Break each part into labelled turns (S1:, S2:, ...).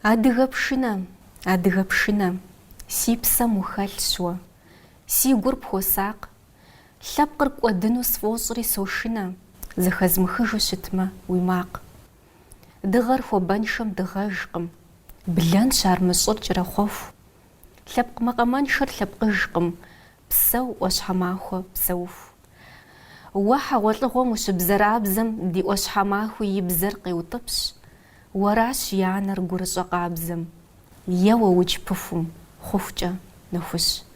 S1: Адыгэ пшынэ, си псэм ухэлъщ. Си гур пхуосакъ. Лъэпкъыр кӏуэдыну сфӏощӏри сошынэ, зыхэзмыхыжу щытмэ уи макъ. Дыгъэр хуабэншэм дыгъэжкъым, блэнщ армыщӏыр кӏэрахъуэху. Лъэпкъ макъамэншэр лъэпкъыжкъым, псэу ӏуащхьэмахуэ псэуху. Уэ хьэгъуэлӏыгъуэм ущыбзэрабзэм ди ӏуащхьэмахуи и бзэр къеутӏыпщ. Уэращ и анэр гурыщӏэ къабзэм. Еуэ удж пыхум, хъухукӏэ нэхущ.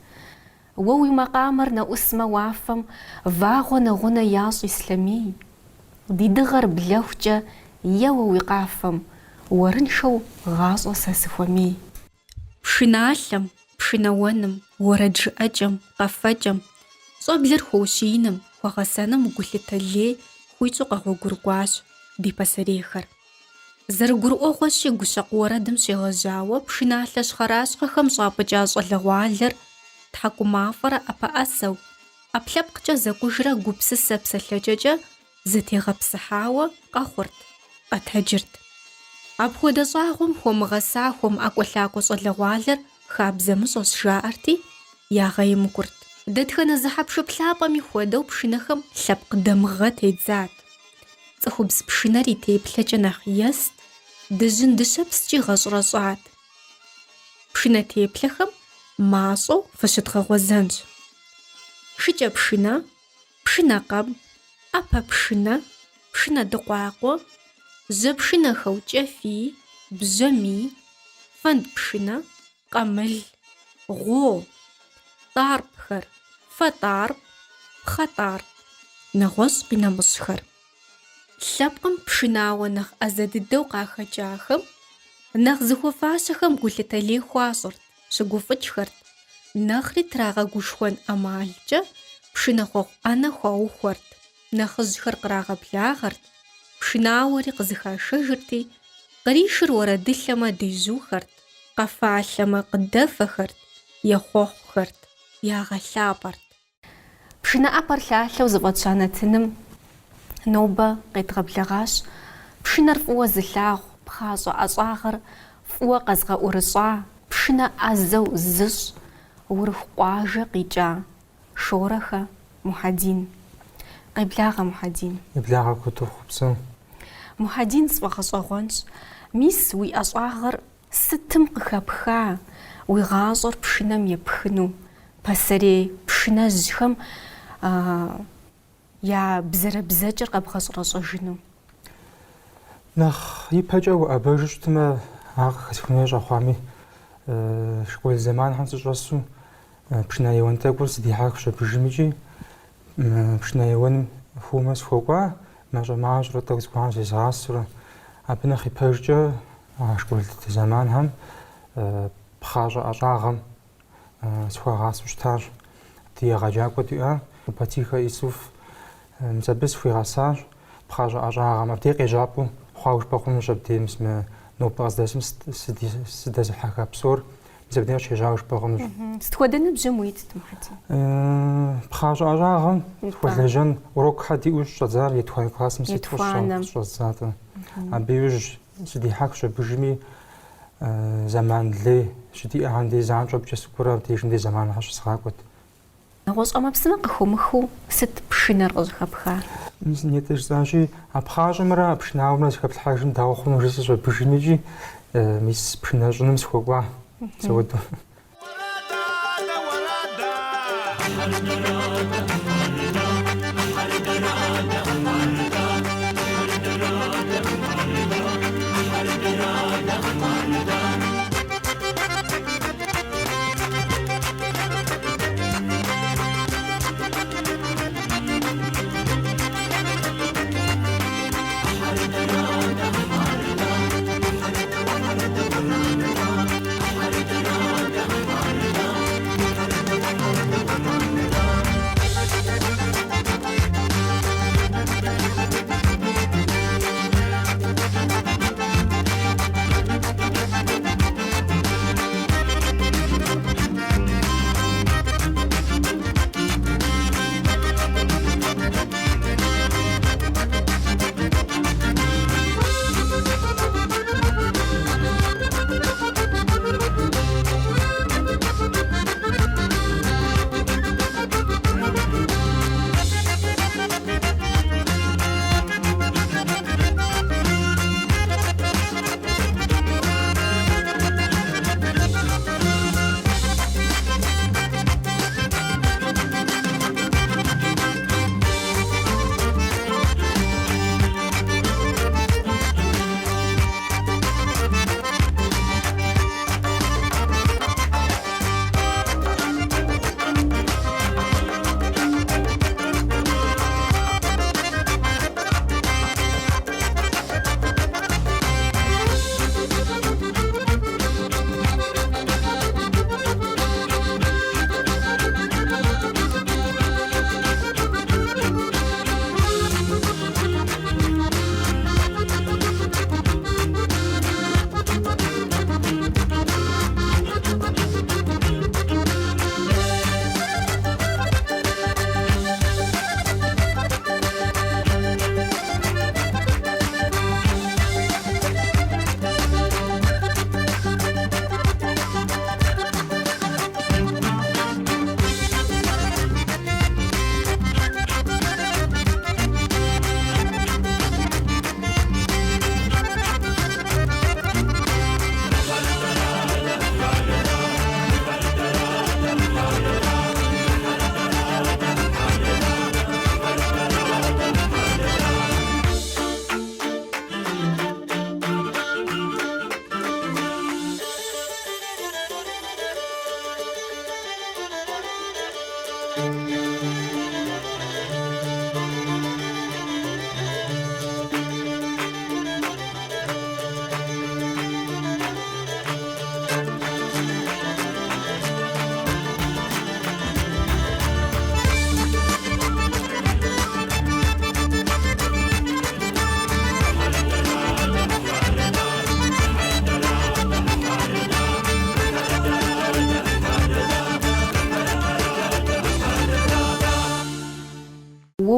S1: Уэ уи макъамэр нэӏусмэ уафэм, вагъуэ нэгъунэ ящӏ Ислъэмий. Ди дыгъэр блэхукӏэ, еуэ уи къафэм, уэрыншэу гъащӏэ сэ сыхуэмей.
S2: Пшыналъэм, пшынауэным, уэрэд жыӏэкӏэм, къафэкӏэм, щӏэблэр хуощиным, хуагъэсэным угулъытэ лей хуищӏу къэгъуэгурыкӏуащ ди пасэрейхэр. Зэрыгурыӏуэгъуэщи, гущэкъу уэрэдым щегъэжьауэ пшыналъэ щхъэращхъэхэм щӏапӏыкӏа щӏалэгъуалэр тхьэкӏумафӏэрэ ӏэпэӏэсэу, ӏэпкълъэпкъкӏэ зэкӏужрэ гупсысэ псалъэкӏэкӏэ зытегъэпсыхьауэ къэхъурт, къэтэджырт. Апхуэдэ щӏагъуэм хуэмыгъэсахуэм ӏэкӏуэлъакӏуэ щӏалэгъуалэр хабзэмыщӏэщ жаӏэрти, ягъеймыкӏурт. Дэтхэнэ зыхьэпшыплъапӏэми хуэдэу пшынэхэм лъэпкъ дамыгъэ тедзат. Цӏыхубз пшынэр и теплъэкӏэ нэхъ ест, дыжьын дыщэпскӏи гъэщӏрэщӏат. Пшынэ теплъэхэм мащӏэу фыщыдгъэгъуэзэнщ. Шыкӏэ пшынэ, пшынэ къэб, ӏэпэ пшынэ, пшынэ дыкъуакъуэ, жьэпшынэхэу кӏэфий, бжьэмий, фэнд пшынэ, къамыл, гъуо, тӏарпъхэр, фэтӏарпӏ, пхъэтӏарпӏ, нэгъуэщӏ къинэмыщӏхэр. Лъэпкъым пшынауэ нэхъ ӏэзэ дыдэу къахэкӏахэм, нэхъ зыхуэфащэхэм гулъытэ лей хуащӏырт, щыгуфӏыкӏхэрт. Нэхъри трагъэгушхуэн ӏэмалкӏэ пшынэхъуэхъу ӏэнэ хуаухуэрт, нэхъыжьхэр кърагъэблагъэрт, пшынауэри къызыхашэжырти, къришыр уэрэдылъэмэ дежьухэрт, къэфалъэмэ къыдэфэхэрт, ехъуэхъухэрт, ягъэлъапӏэрт.
S1: Пшынэ ӏэпэр лъалъэу зыфӏэча нартыным нобэ къедгъэблэгъащ. Пшынэр фӏыуэ зылъагъу, пхъащӏэ ӏэщӏагъэр фӏыуэ къэзгъэӏурыщӏа, пшынэ ӏэзэу зыщӏ, урыху къуажэ къикӏа. Шорэхэ Мухьэдин. Къеблагъэ Мухьэдин.
S3: Къеблагъэ куэду хъупсэ.
S1: Мухьэдин сфӏэгъэщӏэгъуэнщ. Мис уи ӏэщӏагъэр сытым къыхэпха, уи гъащӏэр пшынэм епхыну, пасэрей пшынэжьхэм я бзэрэбзэкӏэр къэбгъэщӏэрэщӏэжыну.
S3: Нэхъ ипэкӏэ уӏэбэжу щытымэ, ар къыхэсхын хуей щӏэхъуами, школ зэманхэм сыщӏэсу пшынэ еуэн тӏэкӏур сыдихьэх щабыжым икӏи, пшынэ еуэным хуэмэ схуэкӏуа, мащӏэ-мащӏэрэ тӏэкӏу зыхуэхьэм зезгъасэурэ. Абы нэхъ ипэжкӏэ школ зэманхэм пхъащӏэ ӏэщӏагъэм схуагъасэу щытащ. Ди егъэджакӏуэ диӏэ, Батиха Исуф, мис схуигъэсащ пхъащӏэ ӏэщӏагъэм. Абдей къежьапӏэу хъуауэ жыпӏэ хъунущ, абдей мис мы нобэ къыздэсым сыдэзыхьэха псор, мис абдей къыщежьауэ жыпӏэ хъунущ.
S1: Сытхуэдэ ныбжьым уитт Мухьэдин?
S3: Пхъащӏэ ӏэщӏагъэм схуэлэжьэн урокхьэ диӏэу щӏэдзар, етуан классым ситху щӏэдзатӏэ. Абы иужь сыдихьэх щабыжми, зэман лей щыдиӏэхьэм дей занщӏэмкӏэ сыкӏуэрэ абдежым дей зэманхьэр щысгъакӏуэт.
S1: Нэгъуэщӏ ӏэмэпсымэ къыхуэмыхыу сыт пшынэр къыщыхэпхар?
S3: Мис нетӏыжащи, а пхъащӏэмрэ а пшынауэмрэ зыхэплъхьэжым дауэ хъуну жысӏэр щабыжым икӏи, мис пшынэ щӏыным сыхуэкӏуа сауэду.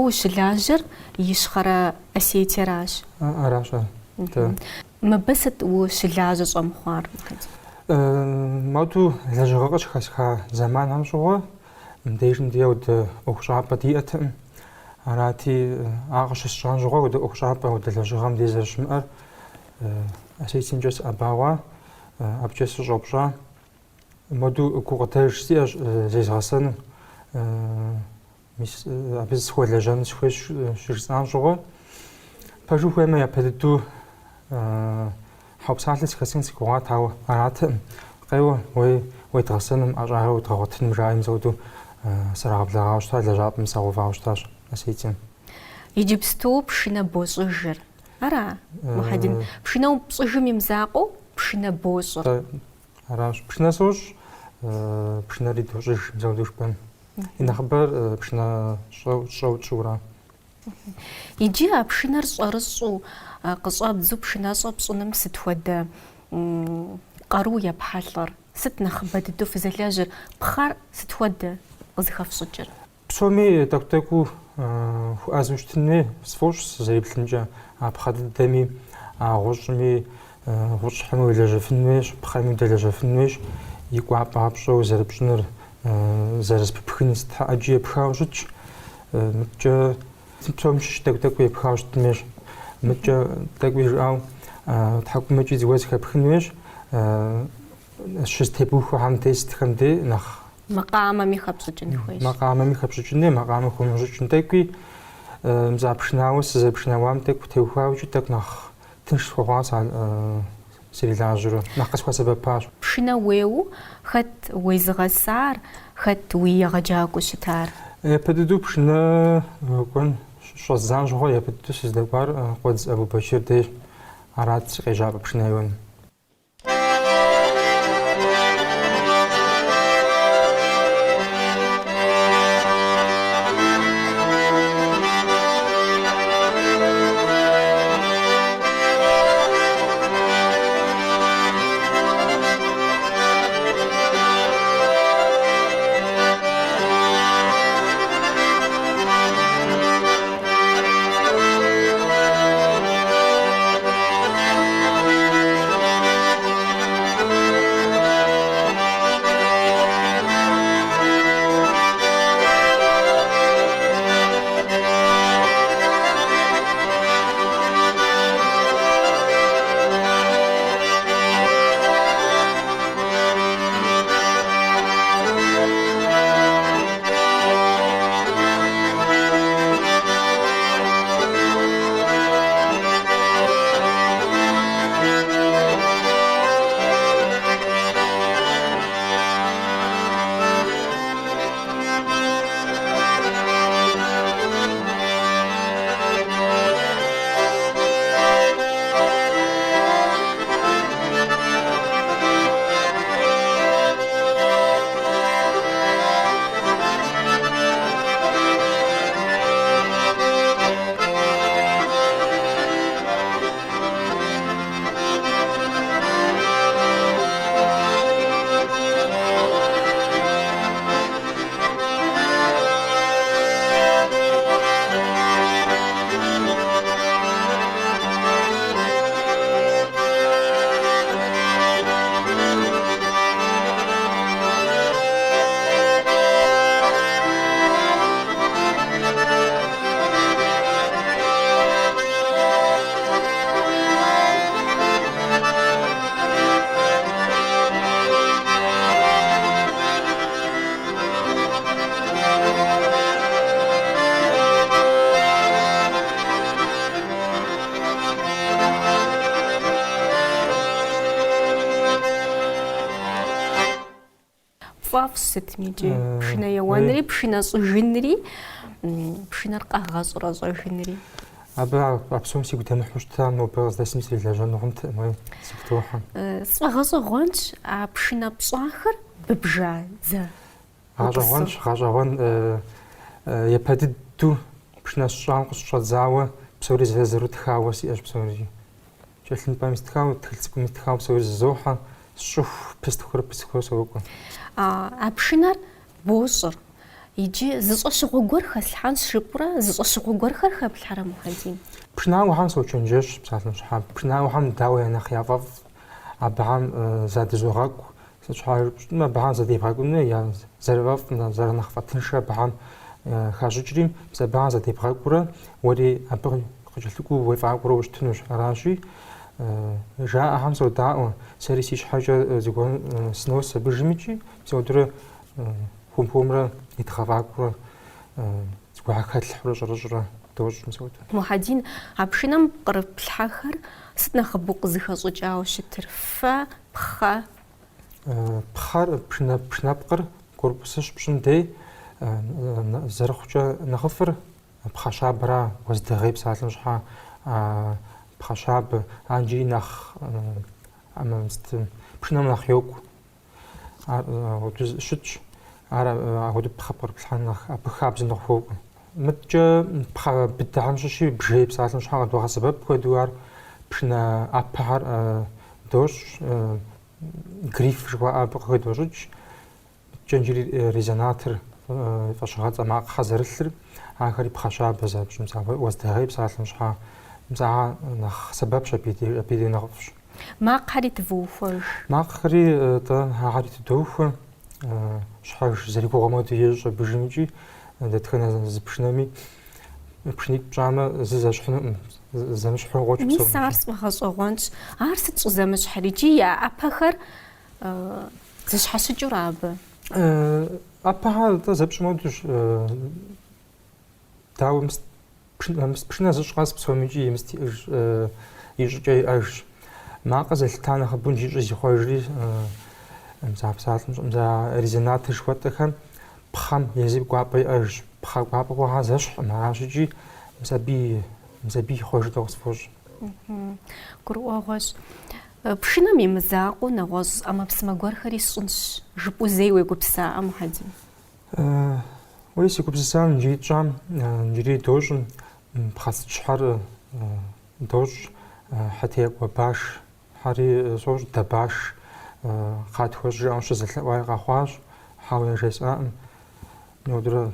S1: ущылажьэр ишхэрэ Осетиеращ.
S3: аращ.
S1: Мыбы сыт ущылажьэ щӏэмыхъуар?
S3: Моду лэжьыгъэ къыщыхэсха зэманым щыгъуэ мыбдежым дэ удэ ӏуэхущӏапӏэ диӏэтэкъым. Арати ар къыщысщӏэн щыгъуэ удэ ӏуэхущӏапӏэ удэ лэжьыгъэм дей зэрыщымыӏэр Осетиемчӏэ сыӏэбауэ абыкӏэ сыщӏопщӏа. Моду гукъыдэж сиӏэщ зезгъэсэну. Абы схуэлэжьэну схуейщ щыжысӏам щыгъуэ. Пэжу хуеймэ япэ дыдэу хьэупсалъэ сыхэсхын сыгугъат, ауэ аратэкъым. Къеуэ уедгъэсэным ӏэщӏагъэ удгъэгъуэтыным жаӏэм зэуэду сырагъэблэгъауэ щыта, лэжьапӏэм сагъэувауэ щытащ Осетием.
S1: Иджыпсту пшынэ бощӏыжыр. Ара, Мухьэдин, пшынэу пщӏыжым и мызакъуэу пшынэ бощӏыр.
S3: Аращ. Пшынэ сощӏ, пшынэри дощӏыж зэуэду жыпӏэн. И нэхъыбэр пшынэ щӏэу-тщӏыура.
S1: Иджы а пшынэр щӏэрыщӏу къыщӏэбдзу пшынэщӏэ пщӏыным сыт хуэдэ къару епхьэлӏэр? Сыт нэхъыбэ дыдэу фызэлэжьыр? Пхъэр сыт хуэдэ къызыхэфщӏыкӏыр?
S3: Псоми тӏэкӏу-тӏэкӏуу хуэӏэзэу щытын хуей сфощӏ сызэриплъынкӏэ. А пхъэ дыдэми, а гъущӏми, гъущӏхьэми уелэжьэфын хуейщ, пхъэми удэлэжьэфын хуейщ. И кӏуапӏэ апщӏэу зэрыпщӏыныр, зэрызпыпхын стхьэӏэджи епхауэ щытщ. Мыкӏэ псом щыщ тӏэкӏу-тӏэкӏуу епхауэ щытын хуейщ. Мыкӏэ тӏэкӏуи жиӏэу тхьэкӏумэкӏи зыгуэр зыхэпхын хуейщ. Щызэтепӏыу хуэхьэм дей сытхэм дей нэхъ
S1: Макъамэми хэпщӏыкӏын хуейщ.
S3: Макъамэми хэпщӏыкӏын хуей, макъамэ хуэмыщӏыкӏын тӏэкӏуи мызапшынауэ сызэпшынауам тӏэкӏу теухуауэкӏи тӏэкӏу нэхъ тынш схуэхъуа срилажьэрэ, нэхъ къысхуэсэбэпащ.
S1: Пшынэ уеуэ хэт уезыгъэсар, хэт уи егъэджакӏуэ щытар?
S3: Япэ дыдэу пшынэ кӏуэн щӏэздзам щыгъуэ япэ дыдэу сыздэкӏуар Къуэдз Абубэчыр дейщ. Арат сыкъежьапӏэ пшынэ уеуэм.
S1: Сытми иджы пшынэ еуэнри, пшынэ щӏыжынри, пшынэр къагъэщӏрэ щӏэжынри.
S3: Абы а псом сигу темыхьу щыта, нобэ къыздэсым срилэжьэнукъым, сигу тухьэ.
S1: Сфӏэгъэщӏэгъуэнщ а пшынэ пщӏахэр быбжа зэ.
S3: Гъащӏэгъуэн япэ дыдэу пшынэ щӏам къыщыщӏэдзауэ псори зэзэру тхауэ сиӏэщ псори. Кӏэлъынпӏэм истхауэ, тхылъ цӏыкӏум истхауэ псори зызохьэ, сщӏыху пыстыхурэ согуӏуэ.
S1: А пшынэр бощӏыр. يجي زصوشغو غورخس الحان شبرا زصوشغو غورخر خبل حرام محدين
S3: بشناو هم سوتشنجش بصراحة شحال بشناو هم داوي أنا خيافف أبهم زاد زوغاك شحال ما بهم زاد يبغاكم يا زرفف زار نخفتن شا بهم خارجيم بس بهم زاد يبغاكورا ودي أبغى خجلتكو ويفعكورا وشتنوش راشي جاء هم سو داو سريسيش حاجة زيكون سنوس بجميجي سودرا هم يتخافعكورا وعكات الحروج رجرا دوج مسود
S1: محدين عبشنام قرب الحاخر ستنا خبوق زخصوجاو شتر فا بخا
S3: بخار بشنا بقر كوربسش بشن دي زرخوجا نخفر بخشاب برا وزدغيب ساعتن شحا بخشاب عنجي نخ أمامست بشنا نخ يوك ودز شتش عود بخبر بلحان نخ بخاب زنخ فوق متجا بخا بدعم شي بجيب ساعتن شحا دوغا سبب كودوار بشنا أبهار دوش غريف جوا أبغى دوجج جنجري ريزوناتر فشغات مع خزرلر آخر بخشاب بزاف شو مسافر وازدهاي بساعة شحا مساعة نخ سبب شبيدي نغفش
S1: ما قري تفوفر
S3: ما قري تا هاري تدوف شحاش زريكو غموديج بجنجي دتخنا زبشنامي بشنيك بجامة زاش حنا زمش حروج
S1: بسوي ميس عرس بخصوغونش عرس تزمش حريجي يا أبخر زش حس جراب
S3: أبها تزبش مودش داو مست بشنا زش قاس بسوميجي مست يجي أرش ما قزل تانا خبونجي جي خوجري مزعب ساعات مزع ريزنات شوتة بخام يزيب قابي أرش بخام قابي وها زش ما عاشجي مزبي خوج دوس فوج
S1: كروغوش بشنا ميمزاقو نغوز أما بسما غورخري سونش جبو زي ويقبسا أم حدين
S3: ويسي قبسا نجي جام نجري دوج بخاص شحر دوج حتى يقوى باش حري زوج دباش قاد خوش جاوش زلت وايقا خواج حاوي جيسان نودر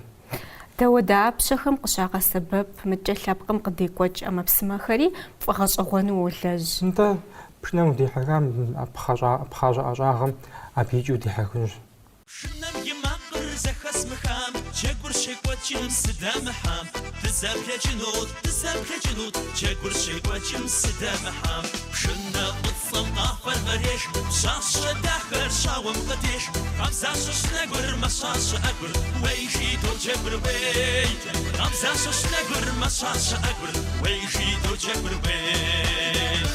S1: توا داب شخم قشاقة سبب متجلب قم قدي كوج أما بسما خري فغص أغوانو ولاج
S3: انت بشنا ودي حكام بخاجة أجاهم أبيجو دي حكوش
S4: شنم يمقر زخس مخام چگور شکوچیم سدام حام تزاب جنود چگور شکوچیم سدام حام شنا قصم آخر غريش شاش داخل شاوم قديش خمساش نقر مشاش أقر ويجي تو جبر بيت خمساش نقر مشاش أقر ويجي تو جبر بيت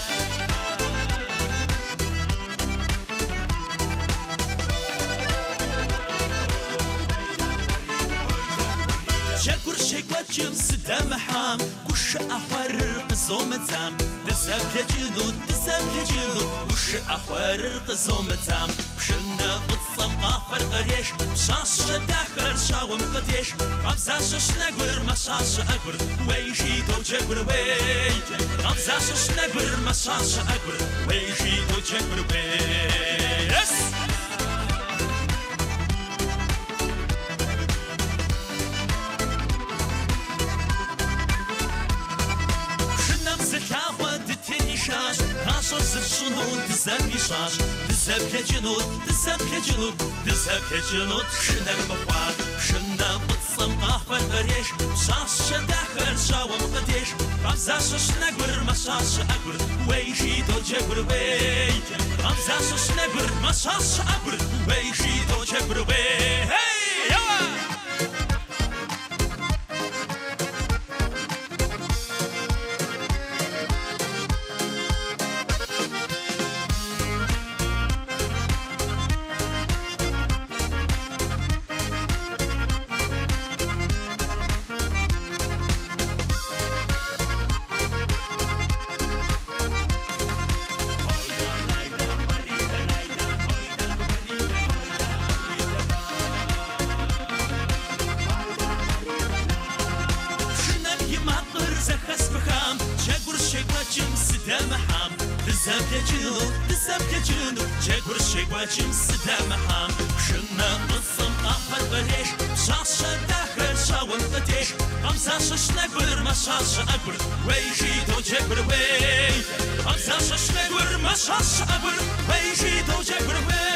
S4: شكر شكواتشم سدام حام كش أحوار قزوم تام دساب لجنود كش أحوار قزوم تام بشنا قصم آخر غريش شاش داخل شاوم قديش خمساش نقر مشاش أقر ويجي تو جبر بيت خمساش نقر مشاش أقر ويجي تو جبر بيت عشر زرشنود دزاب يشاش دزاب لجنود شنا المفعال شنا قصم آخر غريش شاش داخل شاوم قديش خمساش نقر مشاش أقر ويجي تو جبر بيت خمساش نقر مشاش أقر ويجي تو جبر بيت هاي يلا دزاب لجنود چگور شکوچیم سدام حام شنا قصم آخر قريش شاشة داخل شاون قديش خمسة شنقر ما شاشة أقر ويجي تو جبر وي خمسة شنقر ما شاشة أقر ويجي تو جبر وي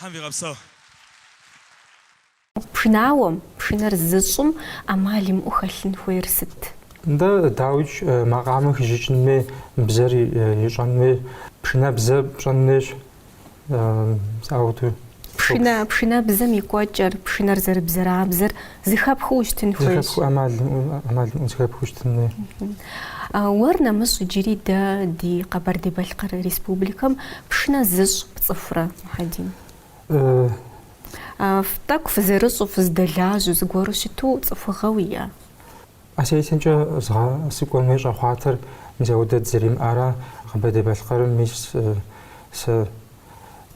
S4: حمي غبصو
S1: بشناوم بشنر زشم أمالي مؤخلين خويرست
S3: ده داوج مقامك جيجنمي بزري يجنمي بشنا بزر بشنش زاوتو
S1: بشنا بزم يقاجر بشنر زر بزرع بزر زخاب خوشتن خويش
S3: زخاب أمال زخاب خوشتن
S1: ورنا مصر جريدة دي قبر دي بالقر ريسبوبليكم بشنا زش بصفرة محدين فتاك فزرس وفزدلاج وزغورشتو صفغوية
S3: أساساً زغا سيكون ميجا خاطر مزودة زريم أرا قبر دي بالقر ميش س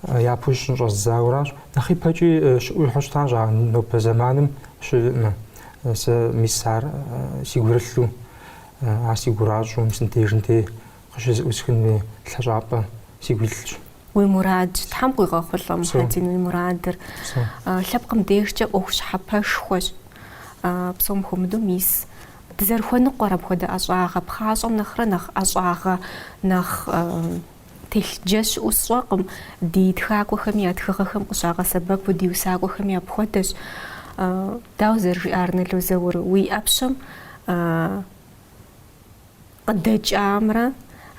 S3: يابوش نجاز زاوراج نخي باجي شؤول حشتان جا نوب زمانم شو س ميسار سيغورلو سيغوراج ومسنتيجنتي خش وسكن الحجابة سيغويلج
S1: ومراد تحمقي غاخلهم محدين ومرادر لبقم ديشتا أوش حباش خوش بصوم خمدو ميس تزرخو نقرب خدا أصعاغ بخاصم نخرا نخ أصعاغ نخ تلجش أسواقم دي تخاكو خميات خخم قصاغ سبب ودي وساقو خميا بخدش داوزر جارنا لو زور وي أبشم قدج آمرا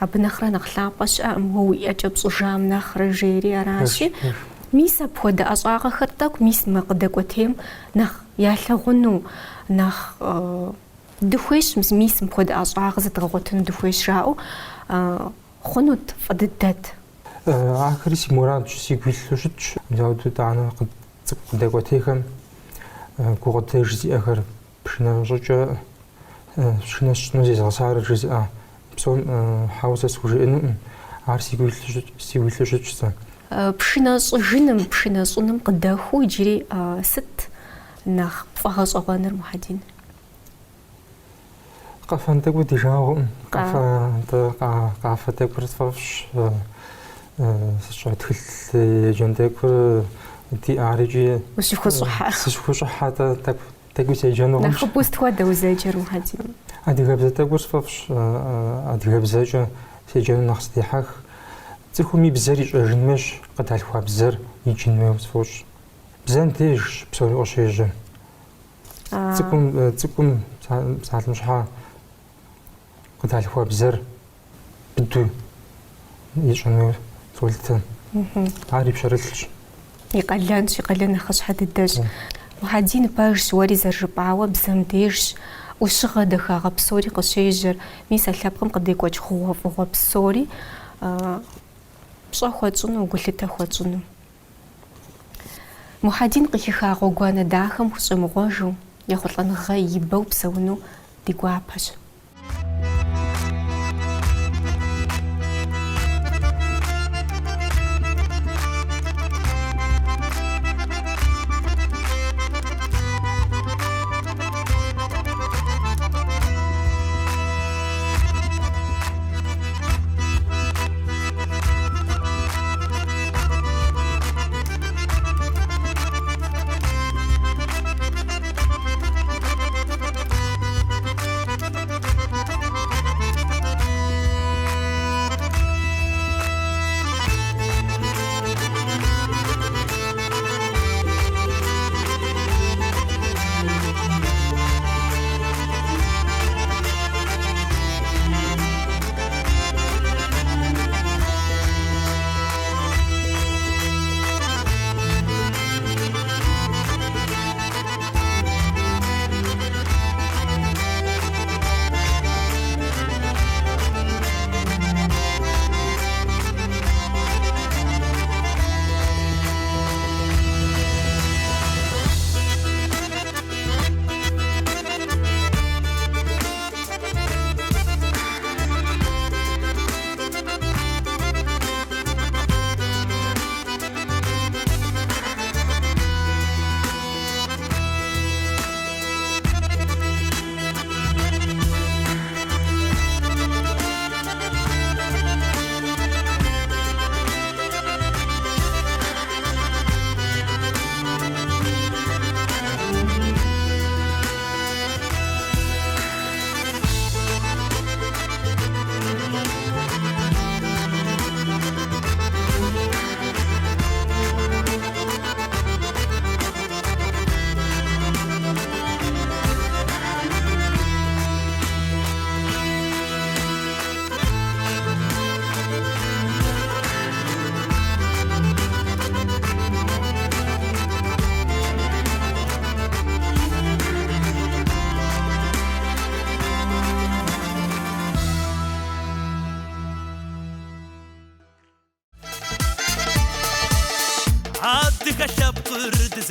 S1: أبنخرا نخلاقش هو يأجب صجام نخرا جيري أراشي ميسا بخدا أصاغ خرطاك ميس مقدك وتهم نخ يالغنو نخ دخويش ميس بخدا أصاغ زتغوتن دخويش راو خنوت فددت
S3: آخری سی مراد چیزی گویلوشت می‌داود دانه قد دقیقتیکم قوقت جزئی آخر بشنو جوجا بشنو شنوزی زاسار جزئی بسون حوزه سوژه اینو عرضی گویلوشت چیزا
S1: بشنو جنم بشنو سونم قد خوی جری ست نخ فحص آوانر محدین
S3: قفان تقول ديجاو قفا تقول تفرش شو تخل جندكور دي أريجي
S1: وش خصوصا
S3: صحة تقول سيجانو
S1: نخ بوست خدا وزاجر محدين
S3: أدي غبزة تقول تفرش أدي غبزة سيجانو نخص ديحك تخومي بزاري جنمش قد هالخوا بزر يجنمي وتفرش بزان تيج بسوري أشيجن تكون ساعات مشحا قد هالخوا بزر بدو يجنمي سولتن عاري بشرلش
S1: يقلن خش حد الدج وحدين باش سواري زربعوا بزمديش وشغد خا بسوري قشيجر ميسا لابقم قد يكوج خوف بسوري بصح خواتونو وقلت خواتونو محدين قيخا غوغوانا داخم خصمغوجو ياخذلن غيبو بسونو ديغواباش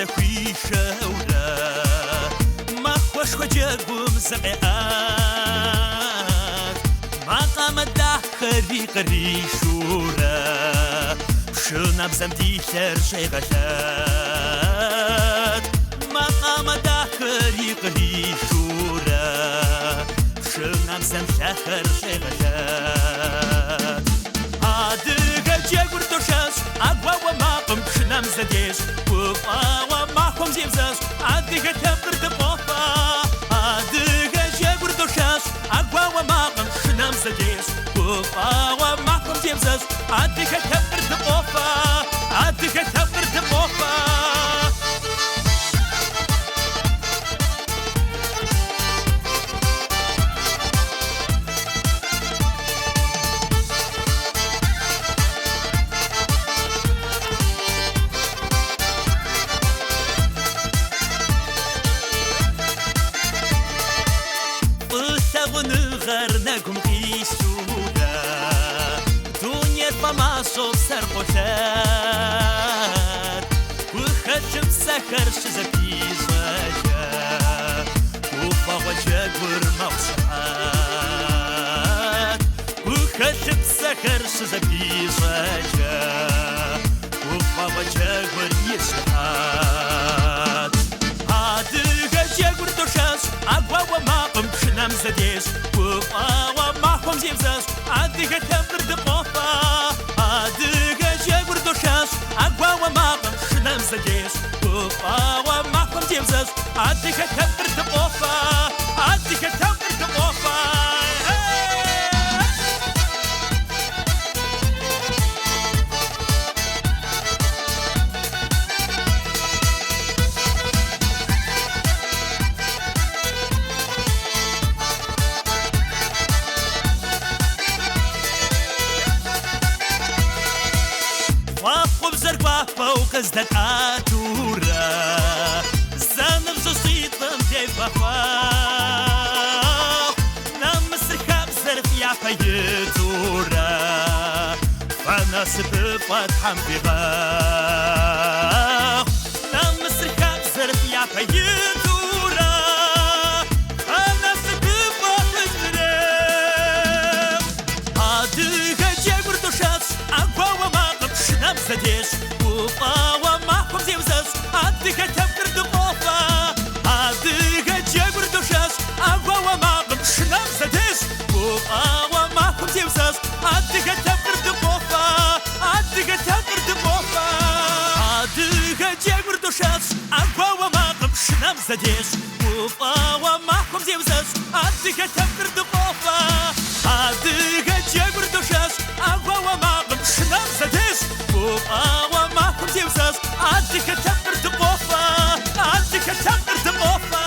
S4: زخوي شورا ما خوش خجاكم زقيات ما قام الداخري قري شورا شنا بزمدي شر شي غشات ما قام الداخري قري شورا شنا بزم شخر شي غشات هادق جاكور توشاش أقوى وما قم شنام زديش وفا وما قم زيبزاش هادق تبقر تقوفا هادق جاكور توشاش أقوى وما قم شنام زديش وفا وما قم زيبزاش هادق تبقر تقوفا هادق تبقر تقوفا غرناكم قيسودا دنيا فما صوب سرقوشات وخشم سكر شزكي زواجا وفا وجاك ورموشات وخشم سكر شزكي زواجا وفا وجاك ورميشات هادق جاك وردوشاش أقوى وما قم شنام زديش وفا وما قم زيبزاش عادق تبقر دقوفا هادق جاك وردوشاش أقوى وما قم شنام زديش وفا وما قم زيبزاش عادق تبقر دقوفا عادق تبقر دقوفا فوق ازداداتورا زانب زوصيطم دي بخواق نمس ركاب زرف يا فيدورا فانا سبب واتحم بغاق نمس ركاب زرف يا فيدورا فانا سبب واتحم هادق جاكور دوشاش أقوى وما قبش نمزديش وفا وما قم زيبزاش هادق تبقر دقوفا هادق جاكور دوشاش أقوى وما قبش نمزديش وفا وما قم زيبزاش هادق تبقر دقوفا هادق تبقر دقوفا هادق جاكور دوشاش أقوى وما قبش نمزديش وفا وما قم زيبزاش هادق تبقر دقوفا هادق جاكور دوشاش أقوى وما قبش نمزديش وفا وما قم زيبزاش هادق تبقر دقوفا هادق تبقر دقوفا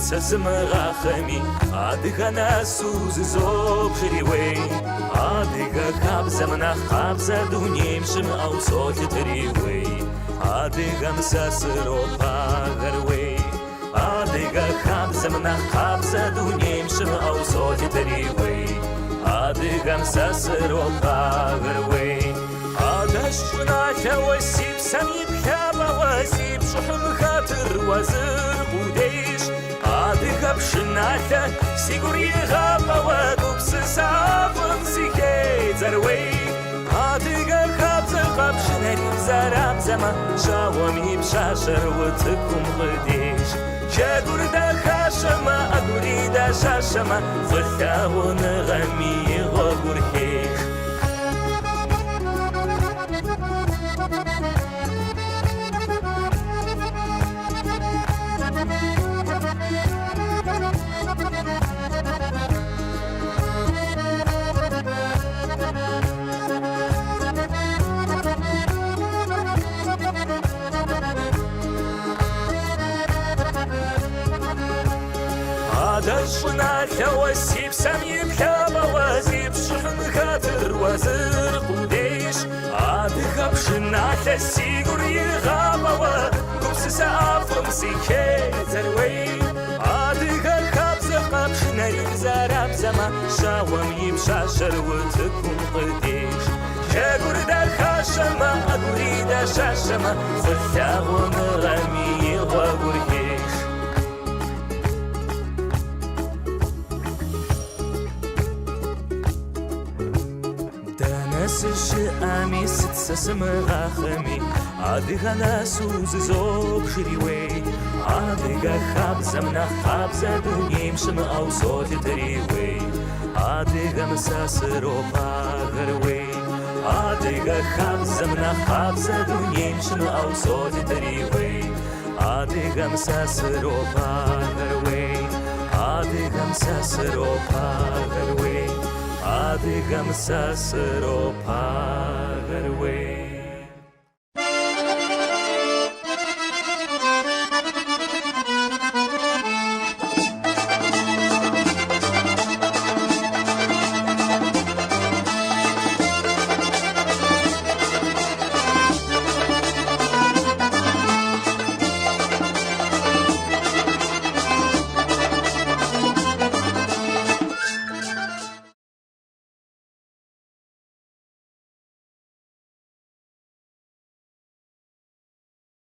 S4: Сазмрахами адыгана суззоб жривей адыга хабзамна хабза дунемшим аусолитривей адыгам сасропа гарвей адыга хабзамна хабза дунемшим аусолитривей адыгам сасропа гарвей адашна хавасип самип хавасип шухм хатр вазр будеш адыга пшната сигур егапава гупсысафын сихей зарвей адыга хабза хабшнер зарамзама жавами пшашар вытыкум гдеш чагурда хашама агур شاشما فلاون غمي غوركيش دشنا لوسيب سامي بحابة وزيب شخن خاطر وزر قديش عادها بشنا لسيقر يغابة وقبس سافم سيكي زروي عادها خابزة قبشنا يزارب زما شاوم يمشاشر وتكون قديش شاقر دار خاشما أقري دا شاشما فلاغون غمي وقركيش الشامي ستسسم غاخمي عادها ناسوز زوب شريوي عادها خابزة من خابزة دنيم شم أو صوت تريوي عادها مساس روبا غروي عادها خابزة من خابزة دنيم شم أو صوت تريوي عادها مساس روبا غروي عادها مساس روبا غروي عادي غمسة سروبا غروي